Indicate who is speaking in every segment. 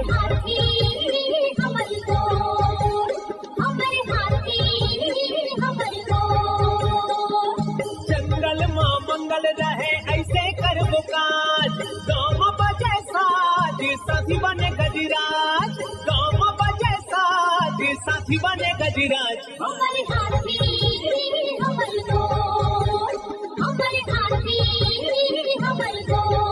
Speaker 1: हाथी हमर गोर, हमर हाथी हमर गोर।
Speaker 2: जंगल मां मंगल रहे ऐसे करबो काज, गाँव बजे साज साथी बने गजराज, गाँव बजे साज साथी बने गजराज।
Speaker 1: हमर हाथी हमर गोर, हमर हाथी हमर गोर।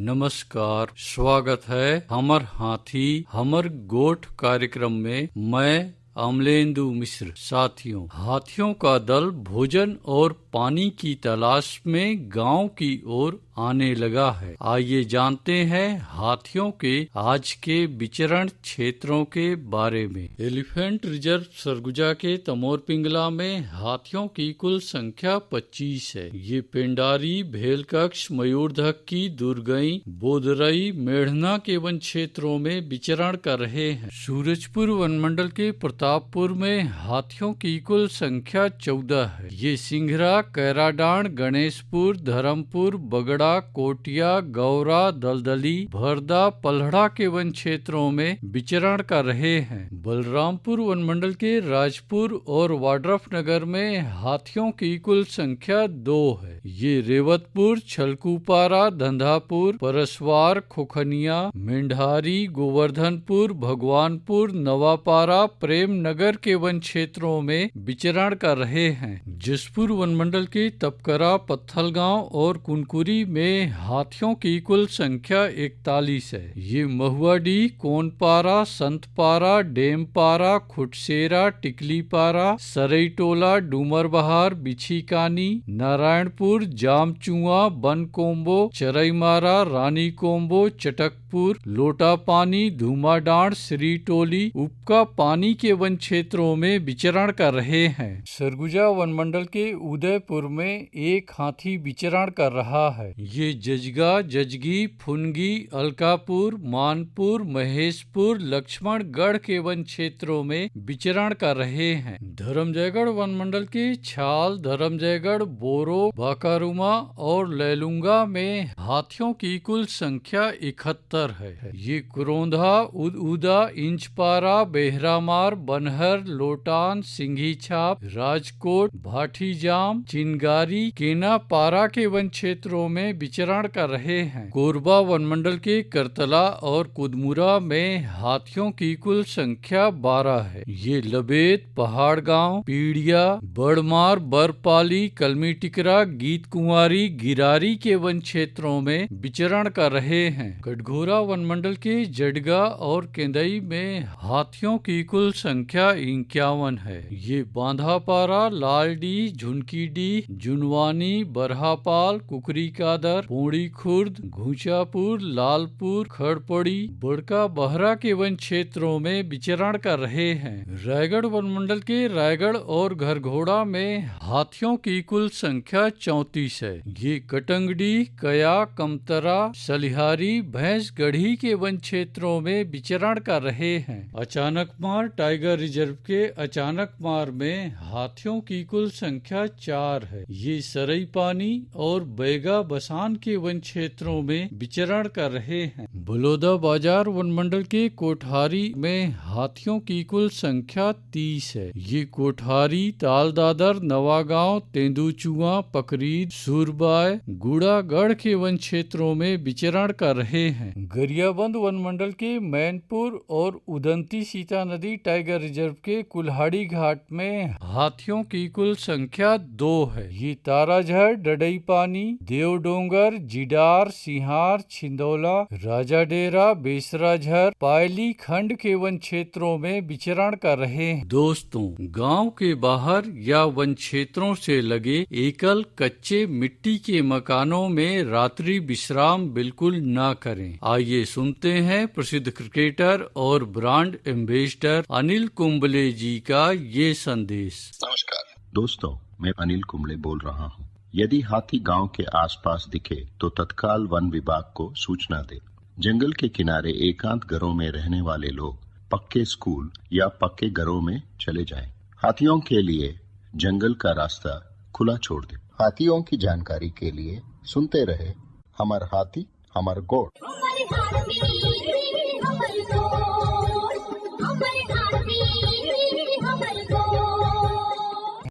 Speaker 3: नमस्कार, स्वागत है हमर हाथी हमर गोठ कार्यक्रम में। मैं अमलेंदु मिश्र। साथियों, हाथियों का दल भोजन और पानी की तलाश में गांव की ओर आने लगा है। आइए जानते हैं हाथियों के आज के विचरण क्षेत्रों के बारे में। एलिफेंट रिजर्व सरगुजा के तमोर पिंगला में हाथियों की कुल संख्या 25 है। ये पेंडारी, भेलकक्ष, मयूरधक की दुर्गई, बोदरई, मेढ़ना के वन क्षेत्रों में विचरण कर रहे हैं। सूरजपुर वनमंडल के प्रतापपुर में हाथियों की कुल संख्या 14 है। ये सिंघरा, कैराडांड, गणेशपुर, धर्मपुर, बगड़ा, कोटिया, गौरा, दलदली, भरदा, पल्हड़ा के वन क्षेत्रों में विचरण कर रहे हैं। बलरामपुर वनमंडल के राजपुर और वाड्रफ नगर में हाथियों की कुल संख्या 2 है। ये रेवतपुर, छलकूपारा, धंधापुर, परसवार, खोखनिया, मेंढारी, गोवर्धनपुर, भगवानपुर, नवापारा, प्रेम नगर के वन क्षेत्रों में विचरण कर रहे हैं। जसपुर वनमंडल के तपकरा, पत्थलगांव और कुनकुरी में हाथियों की कुल संख्या 41 है। ये महुआडी, कोनपारा, संतपारा, डेमपारा, खुटसेरा, टिकलीपारा, सरईटोला, डूमरबहार, बिछीकानी, नारायणपुर, जामचुआ, बनकोम्बो, चरईमारा, रानी कोम्बो, चटकपुर, लोटापानी, धूमाडांड, श्रीटोली, उपका पानी के वन क्षेत्रों में विचरण कर रहे हैं। सरगुजा वनमंडल के उदयपुर में एक हाथी विचरण कर रहा है। ये जजगा, जजगी, फुनगी, अलकापुर, मानपुर, महेशपुर, लक्ष्मणगढ़ के वन क्षेत्रों में विचरण कर रहे हैं। धर्मजयगढ़ वनमंडल के छाल, धर्मजयगढ़, बोरो, बाकारुमा और लैलुंगा में हाथियों की कुल संख्या 71 है। ये कुरोंधा, उदा, इंचपारा, बेहरामार, बनहर, लोटान, सिंघी छाप, राजकोट, भाटीजाम, चिनगारी, केनापारा के वन क्षेत्रों में विचरण कर रहे हैं। कोरबा वनमंडल के करतला और कुदमुरा में हाथियों की कुल संख्या 12 है। ये लबेत, पहाड़ गांव, पीड़िया, बड़मार, बरपाली, कलमी टिकरा, गीत कुंवारी, गिरारी के वन क्षेत्रों में विचरण कर रहे हैं। कटघोरा वनमंडल के जडगा और केंदई में हाथियों की कुल संख्या 51 है। ये बांधापारा, लालडी, झुनकीडी, जुनवानी, बरहापाल, कुकरी कादर, पोड़ी खुर्द, घूचापुर, लालपुर, खड़पड़ी, बड़का बहरा के वन क्षेत्रों में विचरण कर रहे हैं। रायगढ़ वनमंडल के रायगढ़ और घरघोड़ा में हाथियों की कुल संख्या 34 है। ये कटंगडी, कया, कमतरा, सलिहारी, भैंसगढ़ी के वन क्षेत्रों में विचरण कर रहे हैं। अचानकमार टाइगर रिजर्व के अचानकमार में हाथियों की कुल संख्या 4 है। ये सरई पानी और बैगा बसान के वन क्षेत्रों में विचरण कर रहे हैं। बलौदा बाजार वनमंडल के कोठारी में हाथियों की कुल संख्या 30 है। ये कोठारी, तालदादर, नवागांव, तेंदुचुआ, पकरीद, सूरबाय, गुड़ागढ़ के वन क्षेत्रों में विचरण कर रहे हैं। गरियाबंद वनमंडल के मैनपुर और उदंती सीता नदी टाइगर रिजर्व के कुल्हाड़ी घाट में हाथियों की कुल संख्या 2 है। ये ताराझर, डडई पानी, देवडोंगर, जिडार, सिहार, छिंदौला, राजाडेरा, बेसराझर, पायली खंड के वन क्षेत्रों में विचरण कर रहे हैं। दोस्तों, गांव के बाहर या वन क्षेत्रों से लगे एकल कच्चे मिट्टी के मकानों में रात्रि विश्राम बिल्कुल ना करें। आइए सुनते हैं प्रसिद्ध क्रिकेटर और ब्रांड एम्बेसडर अनिल कुंबले जी का ये संदेश।
Speaker 4: नमस्कार दोस्तों, मैं अनिल कुंबले बोल रहा हूँ। यदि हाथी गांव के आसपास दिखे तो तत्काल वन विभाग को सूचना दे। जंगल के किनारे एकांत घरों में रहने वाले लोग पक्के स्कूल या पक्के घरों में चले जाएं। हाथियों के लिए जंगल का रास्ता खुला छोड़ दे। हाथियों की जानकारी के लिए सुनते रहे हमार हाथी हमार गोठ।